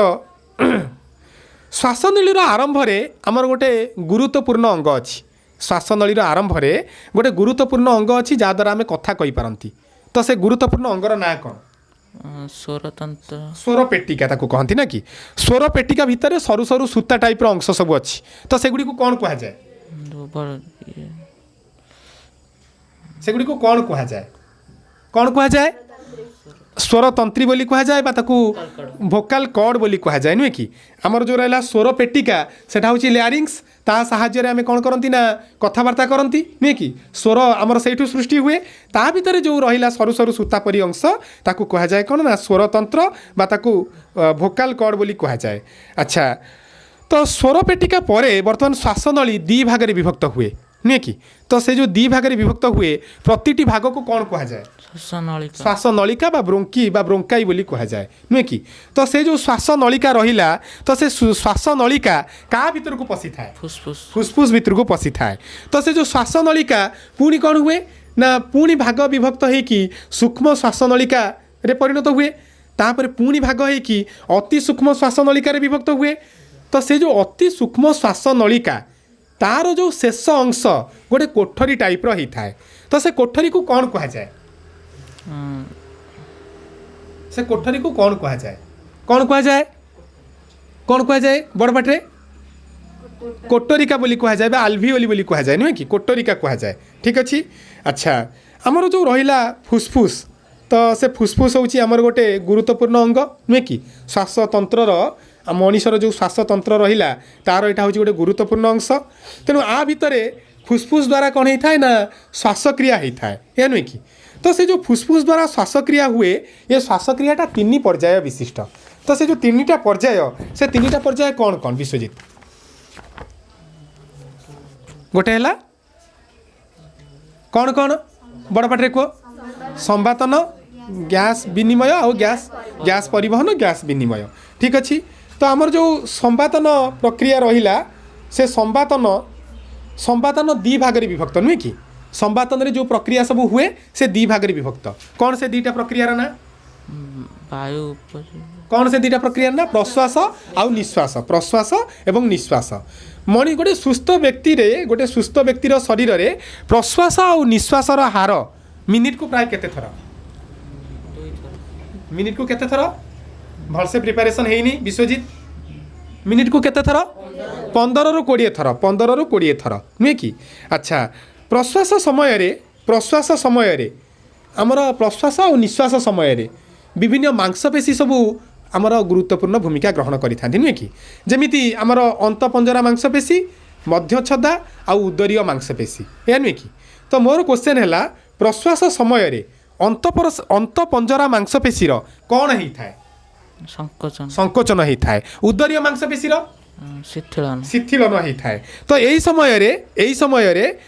ଶ୍ୱାସନଳୀର ଆରମ୍ଭରେ ଆମର ଗୋଟେ ଗୁରୁତ୍ୱପୂର୍ଣ୍ଣ ଅଙ୍ଗ ଅଛି। ଶ୍ୱାସନଳୀର ଆରମ୍ଭରେ ଗୋଟେ ଗୁରୁତ୍ୱପୂର୍ଣ୍ଣ ଅଙ୍ଗ ଅଛି ଯାହାଦ୍ୱାରା ଆମେ କଥା କହିପାରନ୍ତି। ତ ସେ ଗୁରୁତ୍ୱପୂର୍ଣ୍ଣ ଅଙ୍ଗର ନାଁ କ'ଣ? ସ୍ୱର ପେଟିକା ତାକୁ କହନ୍ତି ନା କି? ସ୍ୱର ପେଟିକା ଭିତରେ ସରୁ ସରୁ ସୂତା ଟାଇପ୍ର ଅଂଶ ସବୁ ଅଛି। ତ ସେଗୁଡ଼ିକୁ କ'ଣ କୁହାଯାଏ? କ'ଣ କୁହାଯାଏ? ସ୍ୱରତନ୍ତ୍ରୀ ବୋଲି କୁହାଯାଏ ବା ତାକୁ ଭୋକାଲ୍ କର୍ଡ଼ ବୋଲି କୁହାଯାଏ ନୁହେଁ କି? ଆମର ଯେଉଁ ରହିଲା ସ୍ୱର ପେଟିକା, ସେଟା ହେଉଛି ଲ୍ୟାରିଙ୍ଗ୍ସ। ତା ସାହାଯ୍ୟରେ ଆମେ କ'ଣ କରନ୍ତି ନା କଥାବାର୍ତ୍ତା କରନ୍ତି ନୁହେଁ କି? ସ୍ୱର ଆମର ସେଇଠୁ ସୃଷ୍ଟି ହୁଏ। ତା ଭିତରେ ଯେଉଁ ରହିଲା ସରୁ ସରୁ ସୂତା ପରି ଅଂଶ ତାକୁ କୁହାଯାଏ କ'ଣ ନା ସ୍ୱରତନ୍ତ୍ର ବା ତାକୁ ଭୋକାଲ୍ କର୍ଡ଼ ବୋଲି କୁହାଯାଏ। ଆଚ୍ଛା, ତ ସ୍ୱର ପେଟିକା ପରେ ବର୍ତ୍ତମାନ ଶ୍ୱାସନଳୀ ଦୁଇ ଭାଗରେ ବିଭକ୍ତ ହୁଏ ନୁହେଁ କି? ତ ସେ ଯେଉଁ ଦୁଇ ଭାଗରେ ବିଭକ୍ତ ହୁଏ, ପ୍ରତିଟି ଭାଗକୁ କ'ଣ କୁହାଯାଏ? ଶ୍ୱାସନଳିକା ବା ବ୍ରୋଙ୍କି ବା ବ୍ରୋଙ୍କାଇ ବୋଲି କୁହାଯାଏ ନୁହେଁ କି? ତ ସେ ଯେଉଁ ଶ୍ୱାସନଳିକା ରହିଲା, ତ ସେ ଶ୍ୱାସନଳିକା କାହା ଭିତରକୁ ପଶିଥାଏ? ଫୁସଫୁସ୍ ଭିତରକୁ ପଶିଥାଏ। ତ ସେ ଯେଉଁ ଶ୍ୱାସନଳିକା ପୁଣି କ'ଣ ହୁଏ ନା ପୁଣି ଭାଗ ବିଭକ୍ତ ହେଇକି ସୂକ୍ଷ୍ମ ଶ୍ୱାସନଳିକାରେ ପରିଣତ ହୁଏ। ତାପରେ ପୁଣି ଭାଗ ହେଇକି ଅତି ସୂକ୍ଷ୍ମ ଶ୍ୱାସନଳିକାରେ ବିଭକ୍ତ ହୁଏ। ତ ସେ ଯେଉଁ ଅତି ସୂକ୍ଷ୍ମ ଶ୍ୱାସନଳିକା, ତାର ଯେଉଁ ଶେଷ ଅଂଶ ଗୋଟେ କୋଠରୀ ଟାଇପ୍ର ହେଇଥାଏ। ତ ସେ କୋଠରୀକୁ କ'ଣ କୁହାଯାଏ? ସେ କୋଠରୀକୁ କ'ଣ କୁହାଯାଏ? ବଡ଼ ପାଟିରେ कोटरिका बोली कह जाए आल्भिओली बोली कह जाए नुहे कि कोटरिका कह जाए ठीक अच्छी अच्छा आमर जो रहा फुसफुस तो से फुसफुस हूँ आमर गोटे गुरुत्वपूर्ण अंग नुहे कि श्वासतंत्र मनीषर जो श्वासतंत्र रहा तार यहाँ हूँ गोटे गुरुत्वपूर्ण अंश तेणु आ भितर फुसफुस द्वारा कौन होता है ना श्वासक्रिया होता है या नुहे कि तो से जो फुसफुस द्वारा श्वासक्रिया हुए ये श्वासक्रियाटा 3 पर्याय विशिष्ट तो से जो 3टा पर्याय से 3टा पर्याय कौन कौन विश्वजित गोटे है कौन कौन बड़ पाटे कह संवातन गैस विनिमय और गैस परिवहन गैस विनिमय ठीक अच्छी तो आमर जो संवातन प्रक्रिया रहा से संवातन 2 भाग विभक्त नुहे कि संवातन रे जो प्रक्रिया सब हुए से 2 भाग विभक्त कौन से 2टा प्रक्रिया ना वायु कौन से 2टा प्रक्रिया ना प्रश्वास आउ निश्वास प्रश्वास एवं निश्वास मणि गोटे सुस्थ व्यक्तिर शरीर में प्रश्वास आउ निश्वासर हार मिनिट को प्राय केते थर मिनिट को केते थर भलसे प्रिपरेशन है विश्वजित मिनिट को केते थर 15 ରୁ 20 थर 15 ରୁ 20 थर नुहे कि अच्छा प्रश्वास समय रे आमर प्रश्वास और निश्वास समय रे विभिन्न मांसपेशी सबू आमर गुरुत्वपूर्ण भूमिका ग्रहण करिथांती नुहे कि जेमिति आमर अंतपंजरा मांसपेशी मध्यछदा आउ उदरीय मांसपेशी या नुहे कि तो मोर क्वेश्चन है प्रश्वास समय रे अंतपंजरा मांसपेशी कौन होता है संकोचन होता है उदरीय मांसपेशी शिथिलन होता है तो यही समय रे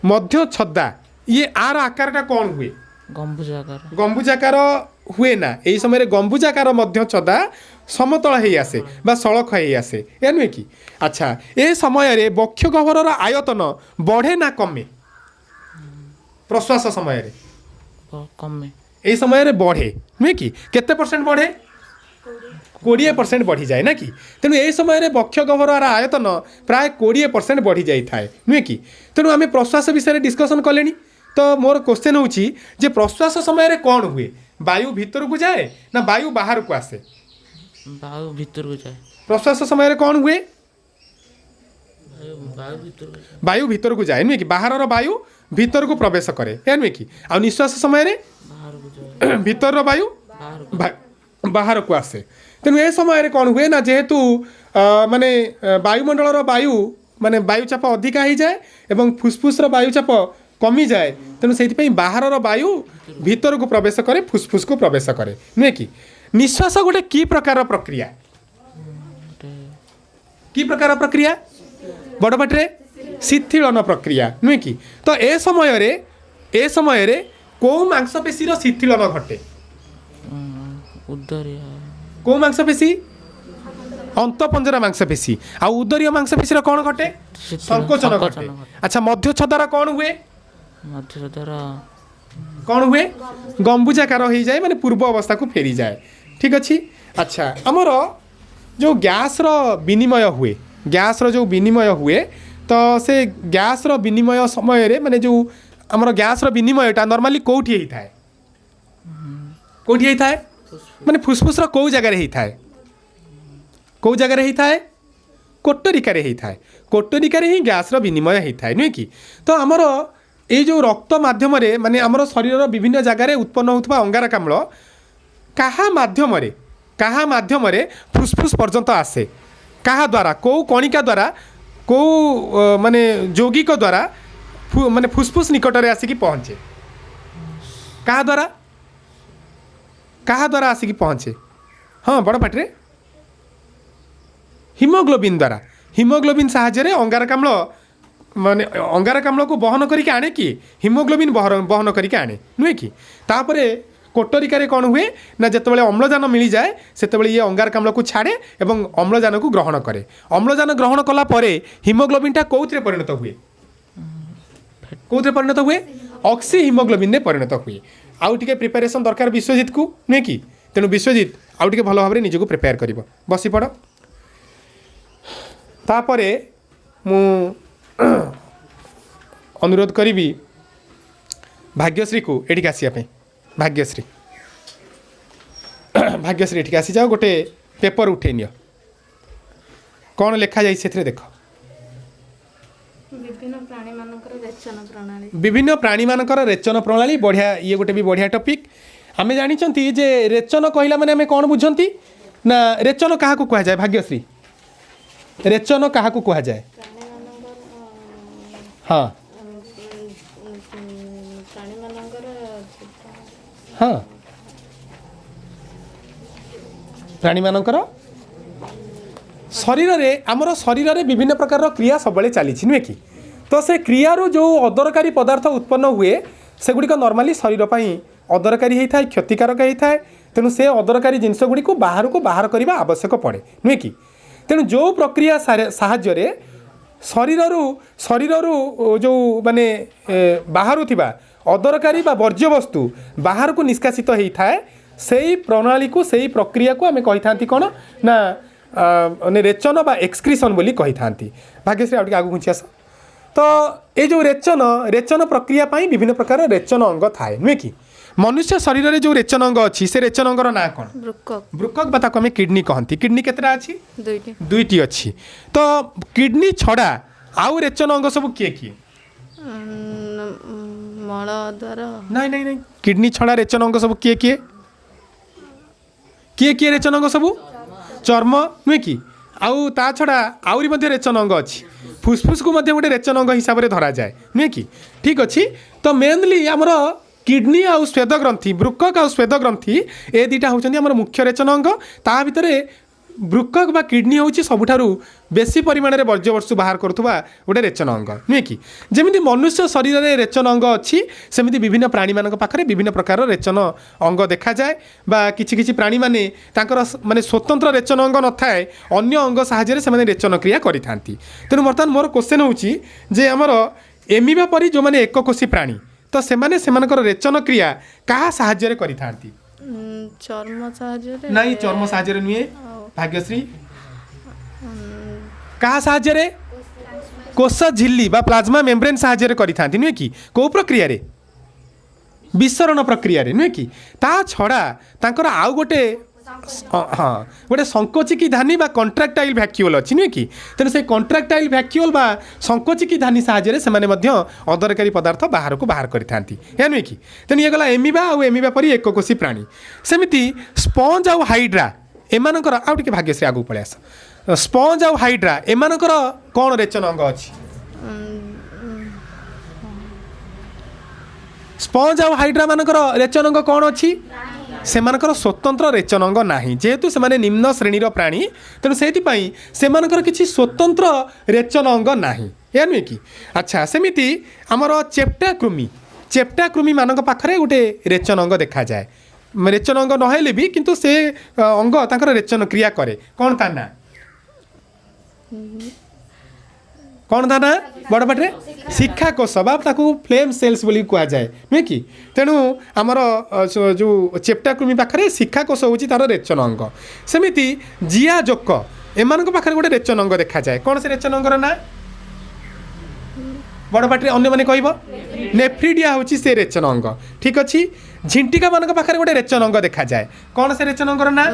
मध्य छदा ये आर आकारटा कौन हुए गंबुजाकार हुए ना यही समय गंबुजाकार मध्य छदा समतल हो आसे बा सड़क हो आसे या नुहे कि अच्छा ये समय बक्ष गह्वर आयतन बढ़े ना कमे प्रश्वास समय कमे यही समय बढ़े नुहे कि केते परसेंट बढ़े 20% बढ़ी जाए ना कि तेणु यही समय बक्ष गह्वर आयतन प्राय 20% बढ़ी जाए नुहे कि तेणु आम प्रश्वास विषय डिस्कसन कले तो मोर क्वेश्चन होची जे प्रश्वास समय कौन हुए वायु भीतर को जाए ना वायु बाहर को आसे वायु भीतर को जाए प्रश्वास समय कौन हुए वायु भीतर को जाए नुहे कि बाहर वायु भीतर को प्रवेश करे या नुहे कि आ निश्वास समय भीतर वायु बाहर को आसे तेणु ए समय कौन हुए ना जेहेतु माने वायुमंडल वायु माने वायुचाप अधिका हो जाए एवं फुसफुस वायुचाप कमी जाए तेणु से बाहर वायु भीतर को प्रवेश करे फुसफुस को प्रवेश करे नुहे कि निश्वास गोटे की प्रकार प्रक्रिया बड़ पाटे शिथिलन प्रक्रिया नुहे कि तो ए समय कौ मांसपेशी शिथिलन घटे कौ मांसपेशी अंतपंजरा मांसपेशी आ उदरीय मांसपेशी कौन घटे संकोचन घटे अच्छा मध्य छदार कौन हुए कौन हुए गंबुजाकार हो जाए माने पूर्व अवस्था को फेरी जाए ठीक अच्छी अच्छा आमर जो गैस विनिमय हुए तो से गैस विनिमय समय माने जो आमर गैस विनिमयटा नॉर्मली कोठी होता है माने फुसफुस कौ जगार होता है कोटरिकार होता है कोटरिकार ही गैस विनिमय होता है नुहे कि तो आमर ये जो रक्त माध्यम माने आमर शरीर विभिन्न जगार उत्पन्न होता अंगारकाम्ल कहा माध्यम फुसफुस पर्यंत आसे कहा द्वारा कौ कणिका द्वारा कौ माने यौगिक द्वारा माने फुसफुस निकट में आसिक पहुँचे कहा द्वारा आसिक पहुँचे हाँ बड़ पाटे हिमोग्लोबिन साहाय्य अंगारकाम्ल माने अंगारकाम्ल को बहन करके आने कि हिमोग्लोबिन बहन करके आने नुहे कि तापरे कोटरिकार कौन हुए ना जितेबाला अम्लजान मिल जाए से ये अंगारकाम्ल को छाड़े एवं अम्लजान को ग्रहण करे अम्लजान ग्रहण कला परे हिमोग्लोबिनटा कौन परिणत हुए ऑक्सी हिमोग्लोबिन परिणत हुए आउ टिके प्रिपेरेसन दरकार विश्वजित को नुहे कि तेणु विश्वजित आउ टिके भल भाव निजको प्रिपेयर कर बसी पड़ तापरे मु अनुरोध करी भाग्यश्री को एटिक आसिया भाग्यश्री एटिक आसी जाओ गोटे पेपर उठे नियो कौन लिखा जाए से देख विभिन्न प्राणी मानकर रेचन प्रणाली बढ़िया ये गोटे भी बढ़िया टॉपिक आमे जानिछंती जे रेचन कहला माने आमे कोन बुझंती ना रेचन काहा को कहा जाए भाग्यश्री रेचन काहा को कहा जाए हाँ हाँ प्राणी मानकर शरीर रे आमर शरीर रे विभिन्न प्रकार क्रिया सबले चली नुहे कि तो से क्रियारू जो अदरकारी पदार्थ उत्पन्न हुए सेगुड़िक नॉर्मली शरीर पर अदरकारी होता है क्षतिकारक होता है तेणु से अदरकारी जिनस गुड़ी को बाहर करने आवश्यक पड़े नुहे कि तेणु जो प्रक्रिया साहाय्य शरीर जो माने बाहर थिबा अदरकारी बा वर्ज्य वस्तु बाहर को निष्कासित होता है से प्रणाली को से प्रक्रिया को आम कही था कौन ना रेचन बा एक्सक्रीशन बोली कही था भाग्यश्री आगे आगू घुंची आस तो ये जो रेचन प्रक्रिया पाई विभिन्न प्रकार रेचन अंग थाए नुहे कि मनुष्य शरीर में जो रेचन अंग अच्छी से रेचन अंगर ना कौन ब्रुकक बा ताको आम किडनी कहती किडनी केतरा अच्छी दुईटी अच्छी तो किडनी छड़ा आउ रेचन अंग सब किए किए नहीं नहीं नहीं किडनी छड़ा रेचन अंग सब किए किए किए किए रेचन अंग सब चर्म नुहे कि आउ ता छड़ा आउरी मध्य रेचन अंग अच्छी फुसफुस को मध्य गोटे रेचन अंग हिसाब से धरा जाए नुहे कि ठीक अच्छी तो मेनली आमर किडनी आउ स्वेद ग्रंथि ब्रुकक आउ स्वेद ग्रंथि ए दुटा होउछन्ती आमर मुख्य रेचन अंग ता भितरे ब्रुकक बा किडनी होउछि सबुठारु बेसी परिमाण में वर्ज्य वस्तु बाहर करुवा गोटे रेचन अंग नुहे कि जमी मनुष्य शरीर में रेचन अंग अच्छी सेमती विभिन्न प्राणी मान पाखे विभिन्न प्रकार रेचन अंग देखा जाए बा किछि किछि प्राणी माने तांकर माने स्वतंत्र रेचन अंग न थाए अन्य अंग साहाय्य से रेचन क्रिया करिथांती तेणु बर्तमान मोर क्वेश्चन होउछि जे हमर एमिबा परि जो माने एककोषी प्राणी तो सेमाने सेमानकर रेचन क्रिया कहा साहाय्य करिथांती चर्म साहाय्य नहीं चर्म साहाय्य नुहे भाग्यश्री कहा साहाय्य कोष झिल्ली बा प्लाज्मा मेम्ब्रेन साहाय्य करिथांती नुहे कि को प्रक्रिया रे विसरण प्रक्रिया रे नुहे कि ता छड़ा तांकर आउ गोटे हाँ गोटे संकोचिकी धानी बा कंट्राक्टाइल भैक्यूल अच्छी नुहे कि तेणु से कंट्राक्टाइल भैक्यूल बा संकोचिकी धानी साहाय्य से अदरकारी पदार्थ बाहर को बाहर करिथांती या नुहे कि तेणु ये गला एमिबा आउ एमिबा परी एककोषी प्राणी सेमिति स्पंज आउ हाइड्रा एमानकर आउ टिके भाग्यश्री आगू पळे आस स्पंज आउ हाइड्रा एमानकर कौन रेचन अंग अच्छी स्पंज आउ हाइड्रा मानकर रेचन अंग कौन अच्छी सेमानकर स्वतंत्र रेचन अंग नाही जेहेतु सेमाने निम्न श्रेणीर प्राणी तेणु सेथिपाई सेमानकर किछि स्वतंत्र रेचन अंग नाही या नुहे कि अच्छा सेमिति आमर चेप्टा कृमि मानक पाखरे गोटे रेचन अंग देखा जाए रेचन अंग नहेले भी किंतु से अंग तांकर रेचन क्रिया करे कौन ता ना कौन था ना बड़ पाटे शिक्षा कोष बा ताकू फ्लेम सेल्स बोली कहा जाए नुहे कि तेणु आमर जो चेप्टा कृमि पाखे शिक्षा कोष होची तार रेचन अंग सेमिति जिया जोक एमान पाखे गोटे रेचन अंग देखा जाए कौन से रेचन अंगर ना बड़ पाटे अन्य माने कहब नेफ्रिडिया होची से रेचन अंग ठीक अच्छी झिंटिका मान पाखे गोटे रेचन अंग देखा जाए कौन से रेचन अंगर ना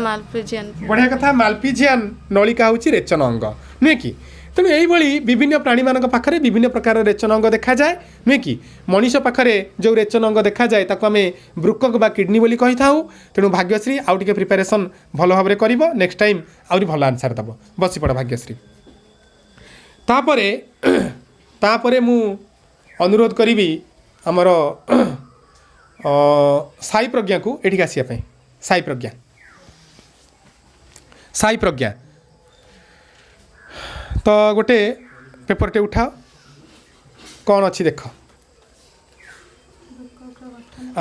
बढ़िया कथा मालपिजियन नलिका होची रेचन अंग नुहे कि तेणु यही विभिन्न प्राणी मान पाखे विभिन्न प्रकार रेचन अंग देखा जाए नुहे कि मनीष पाखे जो रेचन अंग देखा जाए ताको आमे ब्रुकक बा किडनी बोली कही था तेणु भाग्यश्री आउ टिके प्रिपरेशन भल भाव करिवो नेक्स्ट टाइम आउरी भल आंसर दब बसी पड़ भाग्यश्री तापरे मु अनुरोध करी आमर साई प्रज्ञा को एठी आसिया पे साई प्रज्ञा तो गोटे पेपरटे उठाओ कौन अच्छी देख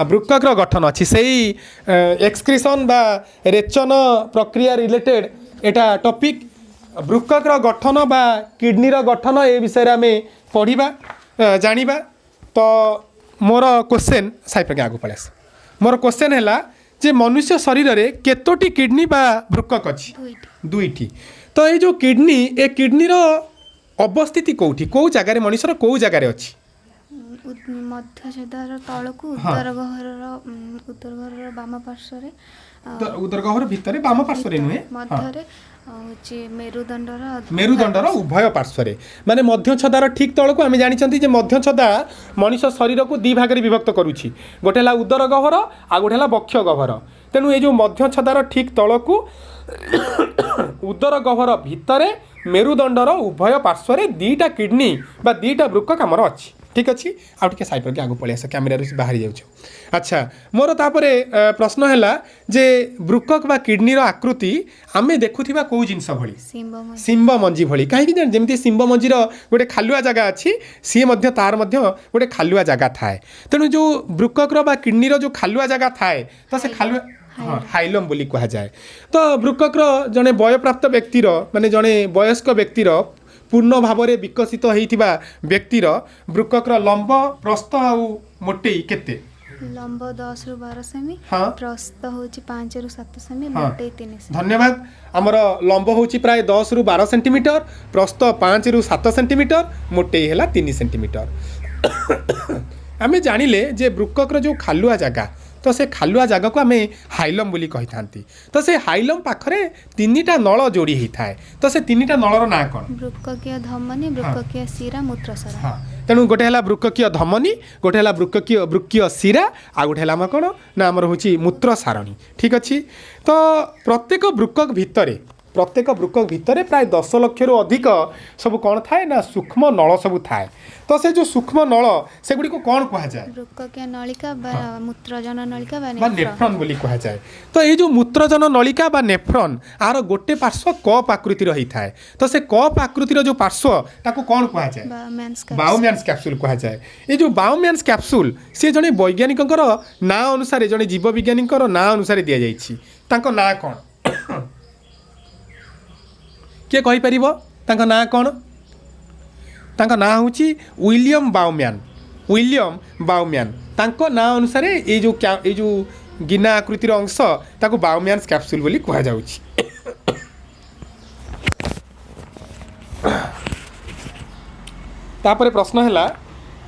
ब्रुकक गठन अच्छी से एक्सक्रीशन बा रेचन प्रक्रिया रिलेटेड एटा टॉपिक ब्रुकक गठन बा किडनी गठन ए विषय आम पढ़ा जानिबा तो मोर क्वेश्चन साई प्रज्ञा आगू पड़े मोर क्वेश्चन है जे मनुष्य शरीर में केतोटी किडनी बा ब्रुकक अच्छी दुईटी तो ये जो किडनी ए किडनी अवस्थिति कौटी कौ जगार मनुष्यर कौ जगार अच्छी मध्य छेदार तलकू उत्तर गहर बाम पार्श्व उदर गहर भितर बाम पार्श्व नुहे मध्य मेरुदंडर उभय पार्श्व माने मध्यछदार ठीक तलक आम जानी जे मध्यछदा मनीष शरीर को दी भाग विभक्त करुच्ची गोटे है उदर गह्वर आ गोटे है बक्ष गह्वर तेणु ये जो मध्यछदार ठीक तलक उदर गह्वर भितर मेरुदंडर उभय पार्श्व दीटा किडनी बा दीटा वृक्क आमर अच्छी ठीक अच्छे आउ टे साइड के आगे पलि आस कैमेरा बाहरी जाऊँ अच्छा मोर तापरे प्रश्न है जे वृक्क बा किडनीर आकृति आम देखुवा कौ जिनस भली सिंब मंजी भली कहीं जमी सिंब मंजीर गोटे खालुआ जगह अच्छी सी तार गोटे खालुआ जगह थाए तेणु जो वृक्कर बा किडनीर जो खालुआ जगह थाए तो से खालुआ हाँ हाइलम बोली कहा जाए तो वृक्कर जड़े वयप्राप्त व्यक्तिर माने जड़े वयस्क व्यक्तिर पूर्ण भाव में विकसित होता व्यक्तिर वृक्कर लंब प्रस्थ आउ मोटेई केते लंब 10 रु 12 सेमी हाँ प्रस्थ होची 5 रु 7 सेमी मोटेई 3 सेमी धन्यवाद आमर लंब होची प्राय 10 रु 12 सेंटीमीटर प्रस्थ 5 रु 7 सेंटीमीटर मोटेई है 3 सेंटीमीटर आमे जानिले जे वृक्कर जो खालुआ जगह तो से खालुआ जगह को आम हाइलम बोली कही था तो से हाइलम पाखरे 3टा नल जोड़ी होता है तो से 3टा नलर ना कौन वृक्ककीय धमनी वृक्ककीय शिरा मूत्रसारा हाँ तेणु गोटे है वृक्ककीय धमनी गोटे है वृक्कीय शिरा आ गोटे है कौन ना आमर हूँ मूत्र सारणी ठीक अच्छे तो प्रत्येक वृक्क भितर प्राय 10 लाख रु अधिक सब कौन थाए ना सूक्ष्म नल सब थाए तो से जो सूक्ष्म नल से गुडी को कौन कहा जाए वृक्ककीय नलिका बा मूत्रजन नलिका बा नेफ्रॉन बोली कहा जाए तो ये जो मूत्रजन नलिका बा नेफ्रॉन आर गोटे पार्श्व कप आकृतिर रही थाए तो से कप आकृतिर जो पार्श्व ताको कौन कहा जाए बाउम्यान्स कैप्सूल कहा जाए ये जो बाउम्यान्स कैप्सूल से जने वैज्ञानिक ना अनुसार जने जीव वैज्ञानिक ना अनुसार दि जाइछि ताको ना कौन किए कहि परिबो तांका ना कौन तांका ना होची विलियम बाउम्यान तांको ना अनुसार ये जो गिना आकृतिर अंश ताको बाउम्यान्स कैप्सूल बोली कहा जाउची तापरे प्रश्न है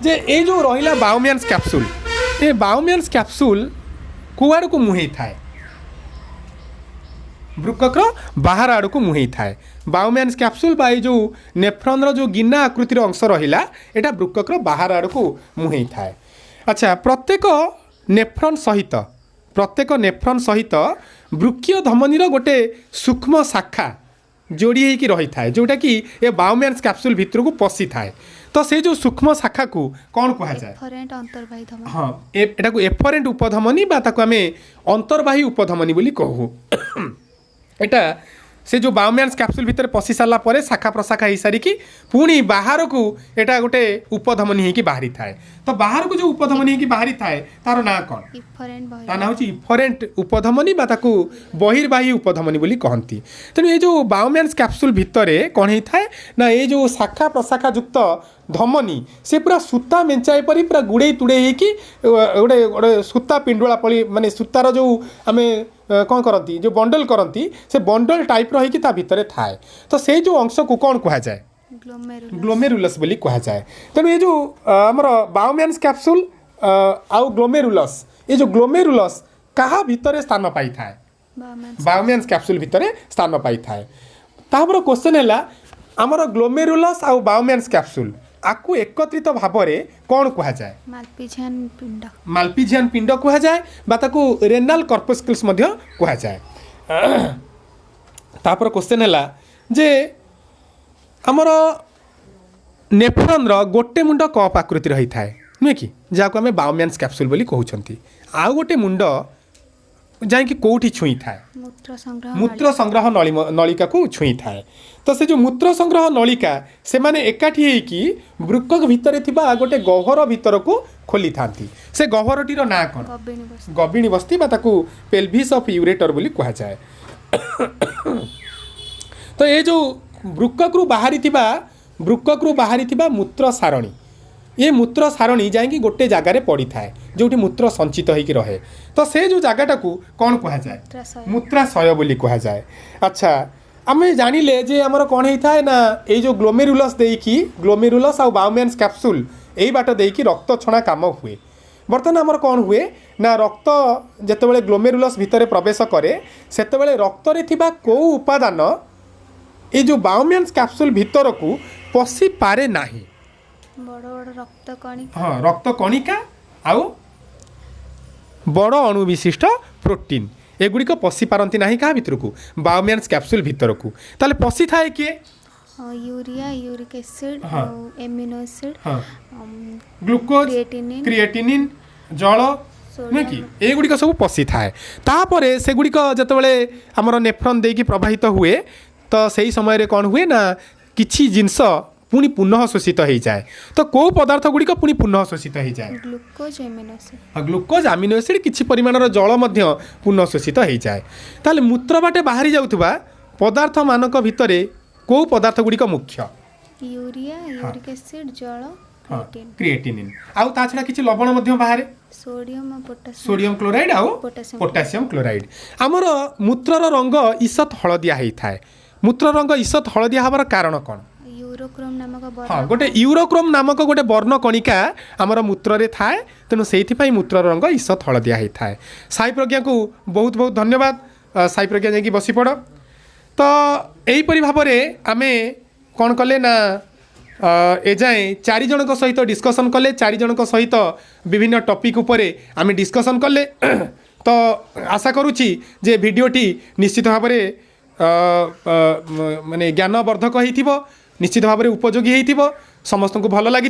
जे ये जो रहिला बाउम्यान्स कैप्सूल कुआड़ को मुहे थाए वृक्कर बाहर आड़ को मुहे थाए बाउम्यान्स कैप्सूल बा जो नेफ्रॉन जो गिना आकृतिर अंश रहिला एटा वृक्कर बाहर आड़ को मुहे थाए अच्छा प्रत्येक नेफ्रॉन सहित वृक्कीय धमनीर गोटे सूक्ष्म शाखा जोड़ी होगी रही थाए जोटा कि ये बाउम्यान्स कैप्सूल भितर को पशि थाए तो से जो सूक्ष्म शाखा को कौन कहा जाए हाँ एटा को एफरेंट उपधमनी बा ताको आमे अंतर्वाही उपधमनी बोली कहू एटा से जो बाउम्यान्स कैप्सूल भितर पशि सारा पर शाखा प्रशाखा हो सारिकी पुणी बाहर को एटा गोटे उपधमनी होगी बाहरी थाए तो बाहर को जो उपधमनी होगी बाहरी थाए तार ना कौन ता ना होची इफरेंट उपधमनी बा ताको बहिर्वाही उपधमनी बोली कहती तेणु ये जो बाउम्यान्स कैप्सूल भितर कौन होता है ना ये जो शाखा प्रशाखा युक्त धमनी से पूरा सूता मेंचाए परी पूरा गुड़े तुड़े होगी गोटे गोटे सूता पिंडुला पड़ी माने सूतार जो आम कौन करती जो बंडल करती से बंडल टाइप रही ता भितर थाए तो से जो अंश को कौन कहा जाए ग्लोमेरुलस बोली कहा जाए तेणु ये जो आमर बाउम्यान्स कैप्सूल आउ ग्लोमेरुलस ये जो ग्लोमेरुलस कहा भितर स्थान पाई थाए बाउम्यान्स कैप्सूल भितर स्थान पाई थाए तापर क्वेश्चन है आमर ग्लोमेरुलस आउ बाउम्यान्स कैप्सूल आपको एकत्रित भाव में कौन कहा जाए माल्पिजियन पिंड कहा जाए बा ताको रेनाल कर्पस्कुल्स मध्य कहा जाए तापर क्वेश्चन है जे आमर नेफ्रॉन रो गोटे मुंड कप आकृति रही थाए नुहे कि जहाँ को आम बाउम्यान्स कैप्सूल बोली कहते आउ गोटे मुंड जाकि कौटी छुई थाए मूत्र संग्रह नलिका को छुई थाए तो से जो मूत्र संग्रह नलिका से माने एकाठी होइकी वृक्क भितर थिबा गोटे गह्वर भितर को खोली थांती से गह्वरटीर ना कौन गबिणी बस्ती बा ताकू पेल्भिस ऑफ यूरेटर बोली कहा जाए तो ये जो वृक्करू बाहरी थिबा मूत्र सारणी ये मूत्र सारणी जाकि गोटे जगार पड़ी थाए जो मूत्र संचित होकर रहे तो से जो जगटा को कौन कहा जाए मूत्राशय बोली कहा जाए अच्छा आम जानिले जे आमर कौन होता है ना ये जो ग्लोमेरुलस आउ बाउम्यान्स कैप्सूल यही बाट देकी रक्त छणा काम हुए बर्तमान आमर कौन हुए ना रक्त जितेबाला ग्लोमेरुलस भितर प्रवेश करे सेतेबाला रक्त रे थिबा को उपादान ये जो बायोमेन्स कैप्सूल भीतर को पशि पारे नाही बड़ बड़ रक्त कणिका हाँ रक्त कणिका आउ बड़ अणु विशिष्ट प्रोटीन एगुड़िक पशि पारती ना क्या भितर को बायोमेन्स कैप्सूल भीतर को ताले पशि थाए किए यूरिया यूरिक एसिड हाँ। एमिनो एसिड हाँ ग्लूकोज क्रिएटिनिन क्रिएटिनिन जल नुहे कि एगुड़िक सब पशि थाए तापर से गुड़िक जिते आमर नेफ्रन देकी प्रवाहित हुए तो सही समय कौन हुए ना किछि जिनस पुणी पुनः शोषित हो जाए तो कौ पदार्थ गुड़िक पुणी पुनः शोषित हो जाए glucose amino acid glucose आमिनो acid किछि परिमाणर जल मध्य पुनः शोषित हो जाए ताले मूत्र बाटे बाहरी जाउथबा पदार्थ मानक भितरे कौ पदार्थ गुड़िक मुख्य यूरिया यूरिक एसिड जल क्रिएटिन क्रिएटिनिन आउ ता छड़ा किछि लवण मध्य बाहरे सोडियम और पोटासियम सोडियम क्लोराइड आउ पोटासियम पोटासियम क्लोराइड आमर मूत्रर रंग ईषत हलदिया होइथाए मूत्र रंग ईषत हलदिया हबार कारण कौन यूरोक्रोम नामक हाँ वर्ण गोटे यूरोक्रोम नामक गोटे वर्ण कणिका आमर मूत्र थाए तेणु से मूत्र रंग ईषत हलदिया होता है साई प्रज्ञा को बहुत बहुत धन्यवाद साई प्रज्ञा जाकि बसी पड़ तो यहीपरी भाव में आम कौन कले ना एजाए 4 जनक सहित डिस्कसन कले 4 जनक सहित विभिन्न टॉपिक उपरे आम डिस्कसन कले तो आशा करुच्ची जे भिडियोटी निश्चित भाव माने ज्ञानवर्धक होइथिबो निश्चित भाव में उपयोगी होइथिबो समस्त को भल लगी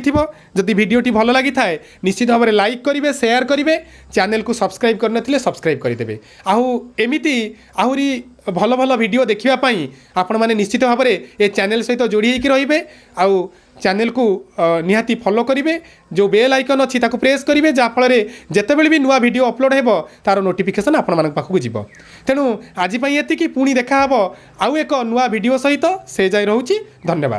जदि भिडियोटी भल लगी थाए निश्चित भाव में लाइक करेंगे शेयर करेंगे चैनल को सब्सक्राइब करनथिले सब्सक्राइब करदेवे आउ एमिति आहुरी भल भल भिडियो देखापी आपण मैंने निश्चित भाव में ये चैनल सहित जोड़ी होकर रहिबे आउ चैनल को निहाती फॉलो करेंगे जो बेल आइकन अच्छी ताको प्रेस करेंगे जहाँफल जितेबले भी नुआ वीडियो अपलोड हो तार नोटिफिकेशन आपण मान पाखक जीव तेणु आज ये पुणी देखा आउ एक नुआ वीडियो सहित से जाए रोची धन्यवाद।